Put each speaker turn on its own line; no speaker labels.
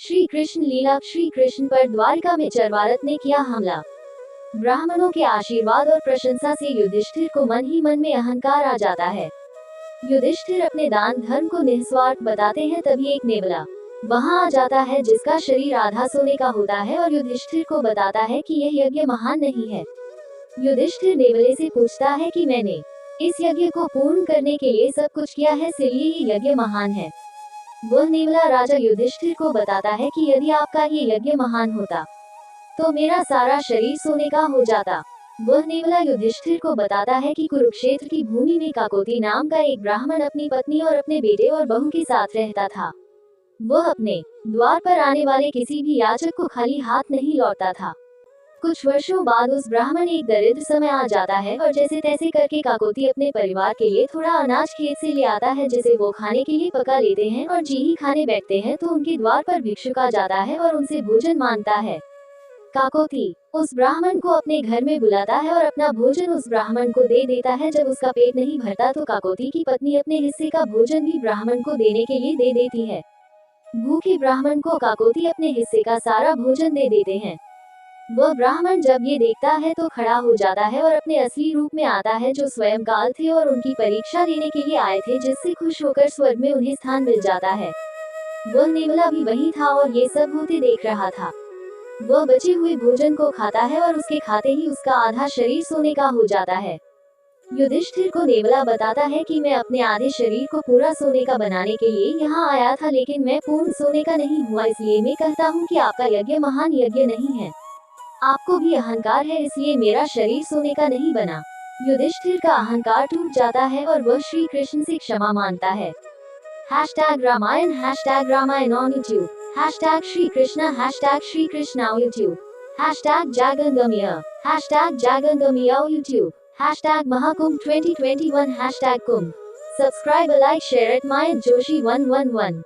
श्री कृष्ण लीला। श्री कृष्ण पर द्वारका में चरवारत ने किया हमला। ब्राह्मणों के आशीर्वाद और प्रशंसा से युधिष्ठिर को मन ही मन में अहंकार आ जाता है। युधिष्ठिर अपने दान धर्म को निस्वार्थ बताते हैं, तभी एक नेवला वहां आ जाता है जिसका शरीर आधा सोने का होता है और युधिष्ठिर को बताता है कि यह यज्ञ महान नहीं है। युधिष्ठिर नेवले से पूछता है कि मैंने इस यज्ञ को पूर्ण करने के लिए सब कुछ किया है, इसलिए ये यज्ञ महान है। वह नेवला राजा युधिष्ठिर को बताता है कि यदि आपका ये यज्ञ महान होता तो मेरा सारा शरीर सोने का हो जाता। वह नेवला युधिष्ठिर को बताता है कि कुरुक्षेत्र की भूमि में काकोती नाम का एक ब्राह्मण अपनी पत्नी और अपने बेटे और बहू के साथ रहता था। वह अपने द्वार पर आने वाले किसी भी याचक को खाली हाथ नहीं लौटता था। कुछ वर्षों बाद उस ब्राह्मण एक दरिद्र समय आ जाता है और जैसे तैसे करके काकोती अपने परिवार के लिए थोड़ा अनाज खेत से ले आता है, जिसे वो खाने के लिए पका लेते हैं और जी ही खाने बैठते हैं तो उनके द्वार पर भिक्षुक आ जाता है और उनसे भोजन मांगता है। काकोती उस ब्राह्मण को अपने घर में बुलाता है और अपना भोजन उस ब्राह्मण को दे देता है। जब उसका पेट नहीं भरता तो काकोती की पत्नी अपने हिस्से का भोजन भी ब्राह्मण को देने के लिए दे देती है। भूखे ब्राह्मण को काकोती अपने हिस्से का सारा भोजन दे देते हैं। वह ब्राह्मण जब ये देखता है तो खड़ा हो जाता है और अपने असली रूप में आता है, जो स्वयं काल थे और उनकी परीक्षा लेने के लिए आए थे, जिससे खुश होकर स्वर्ग में उन्हें स्थान मिल जाता है। वह नेवला भी वही था और ये सब होते देख रहा था। वह बचे हुए भोजन को खाता है और उसके खाते ही उसका आधा शरीर सोने का हो जाता है। युधिष्ठिर को नेवला बताता है कि मैं अपने आधे शरीर को पूरा सोने का बनाने के लिए यहाँ आया था, लेकिन मैं पूर्ण सोने का नहीं हुआ, इसलिए मैं कहता हूँ कि आपका यज्ञ महान यज्ञ नहीं है। आपको भी अहंकार है, इसलिए मेरा शरीर सोने का नहीं बना। युधिष्ठिर का अहंकार टूट जाता है और वह श्री कृष्ण से क्षमा मांगता है। #Ramayan on YouTube, #Shri Krishna, #Shri Krishna YouTube, #Jagangamya, #Jagangamya YouTube, #Mahakumbh 2021, #Kumbh. Subscribe, like, share at Mayan Joshi 111.